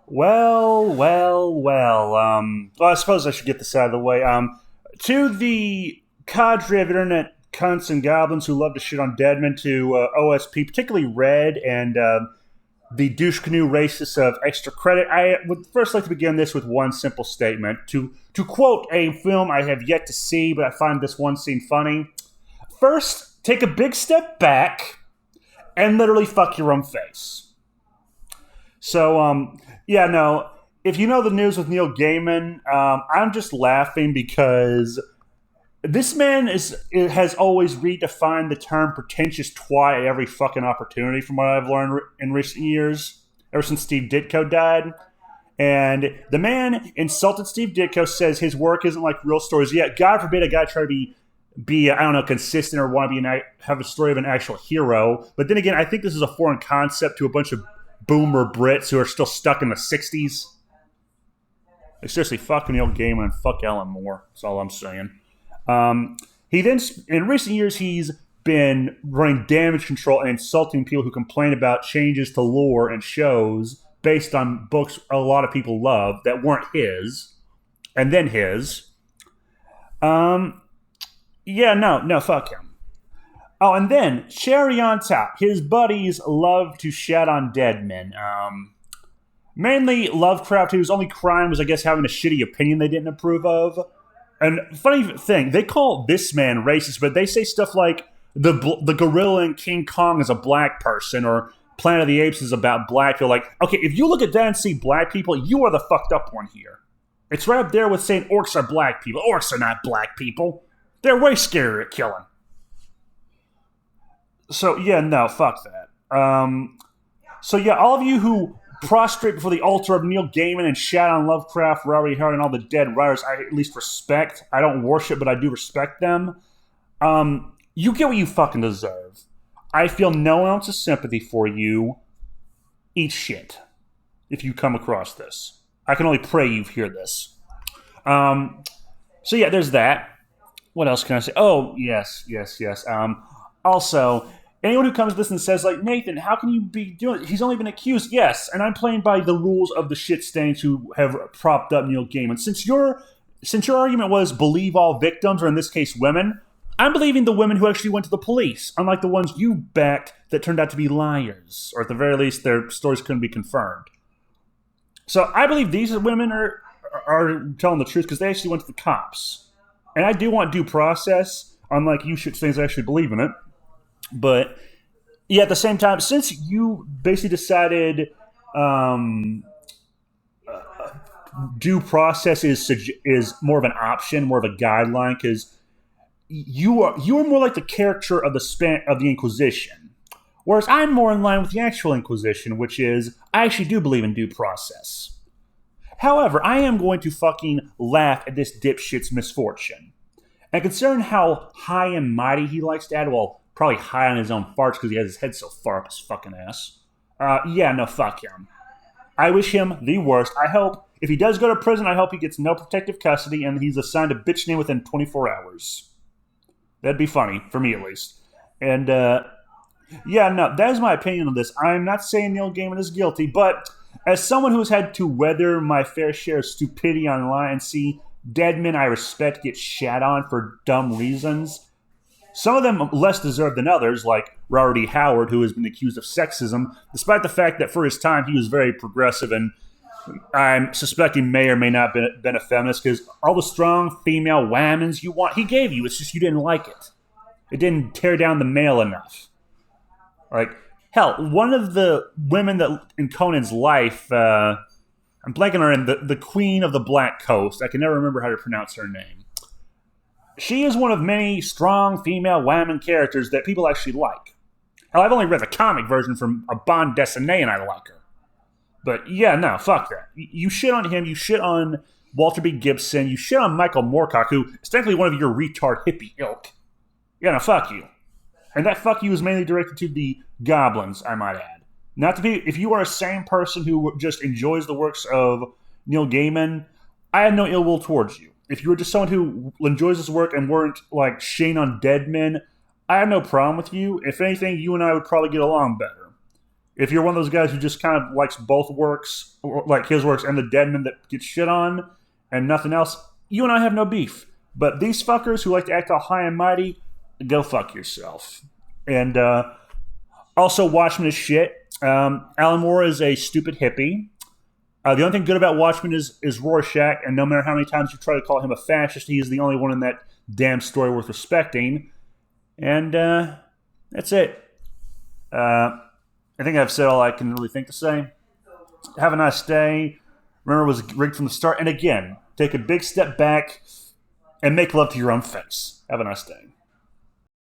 Well, I suppose I should get this out of the way. To the cadre of internet cunts and goblins who love to shit on Deadman, to OSP, particularly Red and the douche canoe racists of extra credit, I would first like to begin this with one simple statement. To quote a film I have yet to see, but I find this one scene funny. First, take a big step back and literally fuck your own face. So, yeah, no. If you know the news with Neil Gaiman, I'm just laughing because this man has always redefined the term pretentious twat at every fucking opportunity, from what I've learned in recent years, ever since Steve Ditko died. And the man insulted Steve Ditko, says his work isn't like real stories. Yet, God forbid a guy try to be I don't know, consistent or want to have a story of an actual hero. But then again, I think this is a foreign concept to a bunch of boomer Brits who are still stuck in the 60s. Like, seriously, fuck Neil Gaiman and fuck Alan Moore. That's all I'm saying. He then, in recent years, he's been running damage control and insulting people who complain about changes to lore and shows based on books a lot of people love that weren't his, and then his. Yeah, no, fuck him. Oh, and then, cherry on top, his buddies love to shat on dead men. Mainly Lovecraft, whose only crime was, I guess, having a shitty opinion they didn't approve of. And funny thing, they call this man racist, but they say stuff like the gorilla in King Kong is a black person, or Planet of the Apes is about black people. Like, okay, if you look at that and see black people, you are the fucked up one here. It's right up there with saying orcs are black people. Orcs are not black people. They're way scarier at killing. So, yeah, no, fuck that. So, yeah, all of you who prostrate before the altar of Neil Gaiman and shout on Lovecraft, Robert Howard, and all the dead writers I at least respect. I don't worship, but I do respect them. You get what you fucking deserve. I feel no ounce of sympathy for you. Eat shit if you come across this. I can only pray you hear this. So yeah, there's that. What else can I say? Oh, yes. Also, anyone who comes to this and says, like, Nathan, how can you be doing it? He's only been accused. Yes, and I'm playing by the rules of the shit stains who have propped up Neil Gaiman. Since your argument was believe all victims, or in this case, women, I'm believing the women who actually went to the police, unlike the ones you backed that turned out to be liars, or at the very least, their stories couldn't be confirmed. So I believe these women are telling the truth because they actually went to the cops. And I do want due process, unlike you shit stains that actually believe in it. But yeah, at the same time, since you basically decided due process is more of an option, more of a guideline, because you are more like the character of the Inquisition, whereas I'm more in line with the actual Inquisition, which is I actually do believe in due process. However, I am going to fucking laugh at this dipshit's misfortune, and considering how high and mighty he likes to add, well, probably high on his own farts because he has his head so far up his fucking ass. Yeah, no, fuck him. I wish him the worst. I hope, if he does go to prison, I hope he gets no protective custody and he's assigned a bitch name within 24 hours. That'd be funny, for me at least. And, yeah, no, that is my opinion on this. I'm not saying Neil Gaiman is guilty, but as someone who has had to weather my fair share of stupidity online and see dead men I respect get shat on for dumb reasons, some of them less deserved than others, like Robert E. Howard, who has been accused of sexism, despite the fact that for his time he was very progressive and I'm suspecting may or may not have been a feminist, because all the strong female whammons you want, he gave you. It's just you didn't like it. It didn't tear down the male enough. Like, hell, one of the women that in Conan's life, I'm blanking on her name, the Queen of the Black Coast. I can never remember how to pronounce her name. She is one of many strong female whammon characters that people actually like. Hell, I've only read the comic version from a bande dessinée and I like her. But yeah, no, fuck that. You shit on him, you shit on Walter B. Gibson, you shit on Michael Moorcock, who is technically one of your retard hippie ilk. Yeah, no, fuck you. And that fuck you is mainly directed to the goblins, I might add. Not to be, if you are a sane person who just enjoys the works of Neil Gaiman, I have no ill will towards you. If you were just someone who enjoys his work and weren't like Shane on Dead Men, I have no problem with you. If anything, you and I would probably get along better. If you're one of those guys who just kind of likes both works, or like his works and the Deadman that gets shit on and nothing else, you and I have no beef. But these fuckers who like to act all high and mighty, go fuck yourself. And also, Watchmen is shit. Alan Moore is a stupid hippie. The only thing good about Watchmen is Rorschach, and no matter how many times you try to call him a fascist, he is the only one in that damn story worth respecting. And that's it. I think I've said all I can really think to say. Have a nice day. Remember, it was rigged from the start. And again, take a big step back and make love to your own face. Have a nice day.